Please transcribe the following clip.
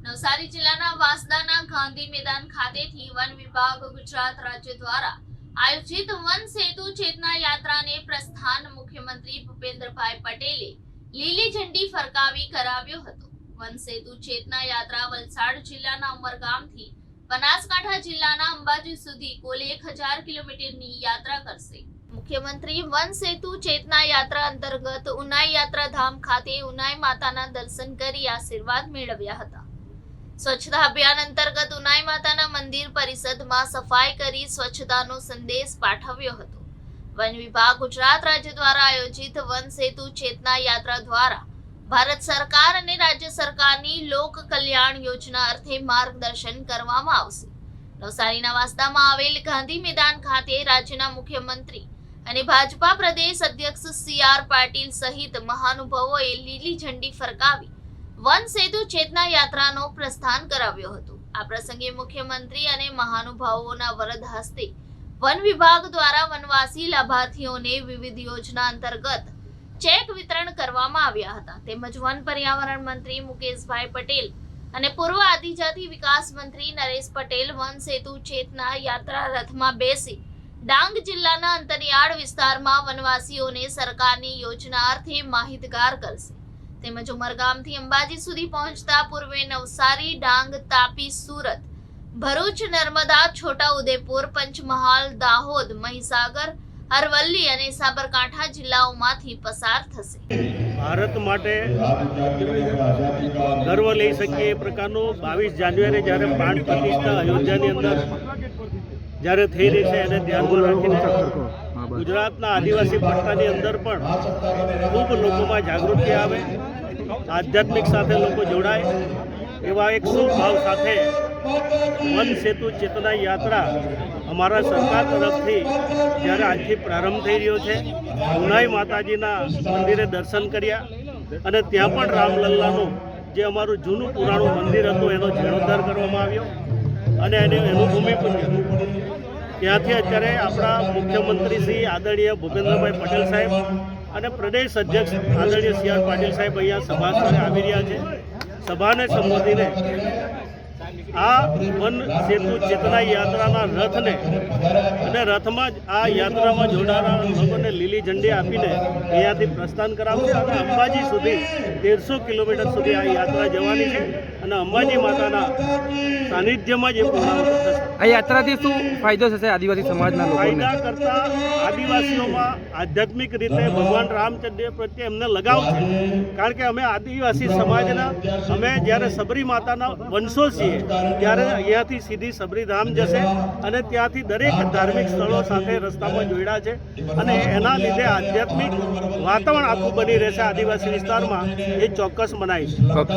નવસારી જિલ્લાના વાંસદાના ગાંધી મેદાન ખાતેથી વન વિભાગ ગુજરાત રાજ્ય દ્વારા આયોજિત વન સેતુ ચેતના યાત્રાને પ્રસ્થાન મુખ્યમંત્રી ભૂપેન્દ્રભાઈ પટેલે લીલી ઝંડી ફરકાવી કરાવ્યો હતો। વન સેતુ ચેતના યાત્રા વલસાડ જિલ્લાના ઉમરગામથી બનાસકાંઠા જિલ્લાના અંબાજી સુધી કુલ 1000 કિલોમીટરની યાત્રા કરશે। મુખ્યમંત્રી વન સેતુ ચેતના યાત્રા અંતર્ગત ઉનાઈ યાત્રાધામ ખાતે ઉનાઈ માતાના દર્શન કરી આશીર્વાદ મેળવ્યા હતા। સ્વચ્છતા અભિયાન અંતર્ગત ઉનાઈ માતાના મંદિર પરિસરમાં સફાઈ કરી સ્વચ્છતાનો સંદેશ પાઠવ્યો હતો। વન વિભાગ ગુજરાત રાજ્ય દ્વારા આયોજિત વન સેતુ ચેતના યાત્રા દ્વારા ભારત સરકાર અને રાજ્ય સરકારની લોક કલ્યાણ યોજના અર્થે માર્ગદર્શન કરવામાં આવશે। નવસારીના વાંસદામાં આવેલ ગાંધી મેદાન ખાતે રાજ્યના મુખ્યમંત્રી અને ભાજપા પ્રદેશ અધ્યક્ષ CR પાટીલ સહિત મહાનુભાવોએ લીલી ઝંડી ફરકાવી વન સેતુ ચેતના યાત્રાનો પ્રસ્થાન કરાવ્યો હતો। આ પ્રસંગે મુખ્યમંત્રી અને મહાનુભાવોના વરદ હસ્તે વન વિભાગ દ્વારા વનવાસી લાભાર્થીઓને વિવિધ યોજના અંતર્ગત ચેક વિતરણ કરવામાં આવ્યા હતા। તેમજ વન પર્યાવરણ મંત્રી મુકેશભાઈ પટેલ અને પૂર્વ આદિજાતિ વિકાસ મંત્રી નરેશ પટેલ વન સેતુ ચેતના યાત્રા રથમાં બેસી ડાંગ જિલ્લાના અંતરિયાળ વિસ્તારમાં વનવાસીઓને સરકારની યોજના અર્થે માહિતગાર કરશે। તેમજ ઉમરગામથી અંબાજી સુધી પહોંચતા પૂર્વે નવસારી, ડાંગ, તાપી, સુરત, ભરૂચ, નર્મદા, છોટા ઉદેપુર, પંચમહાલ, દાહોદ, મહીસાગર, અરવલ્લી અને સાબરકાંઠા જિલ્લાઓમાંથી પસાર થશે। ભારત માટે ગર્વ લઈ શકીએ એ પ્રકારનું 22 જાન્યુઆરી જ્યારે પ્રાણ પ્રતિષ્ઠા અયોધ્યાની અંદર જ્યારે થઈ રહી છે એને ધ્યાનમાં રાખીને ગુજરાતના આદિવાસી પટ્ટાની અંદર પણ ખૂબ લોકોમાં જાગૃતિ આવે, આધ્યાત્મિક સાથે લોકો જોડાય એવા એક શુભ ભાવ સાથે વન સેતુ ચેતના યાત્રા અમારા સરકાર તરફથી જ્યારે આજથી પ્રારંભ થઈ રહ્યો છે। ઉનાઈ માતાજીના મંદિરે દર્શન કર્યા અને ત્યાં પણ રામલલ્લાનું જે અમારું જૂનું પુરાણું મંદિર હતું એનો જીર્ણોદ્ધાર કરવામાં આવ્યો અને એનું ભૂમિપૂજન ત્યાંથી અત્યારે આપણા મુખ્યમંત્રી શ્રી આદરણીય ભૂપેન્દ્રભાઈ પટેલ સાહેબ અને પ્રદેશ અધ્યક્ષ આદરણીય CR પાટીલ સાહેબ અહીંયા સભા સ્થળે આવી રહ્યા છે। સભાને સંબોધીને આ વન સેતુ ચેતના યાત્રાના રથને અને રથમાં જ આ યાત્રામાં જોડાનારા લોકોને લીલી ઝંડી આપીને અહીંયાથી પ્રસ્થાન કરાવશે અને અંબાજી સુધી 1300 કિલોમીટર સુધી આ યાત્રા જવાની છે અને અંબાજી માતાના સાનિધ્યમાં જ એ પૂર્ણાહુતિ થશે। આ યાત્રાથી શું ફાયદો થશે આદિવાસી સમાજના લોકોને? ફાયદા કરતાં આદિવાસીઓમાં આધ્યાત્મિક રીતે ભગવાન રામચંદ્ર પ્રત્યે એમને લગાવ છે, કારણ કે અમે આદિવાસી સમાજના અમે જ્યારે સબરી માતાના વંશો છીએ ત્યારે અહીંયાથી સીધી સબરીધામ જશે અને ત્યાંથી દરેક ધાર્મિક સ્થળો સાથે રસ્તામાં જોડ્યા છે અને એના લીધે આધ્યાત્મિક વાતાવરણ આખું બની રહેશે આદિવાસી વિસ્તારમાં, એ ચોક્કસ મનાય છે।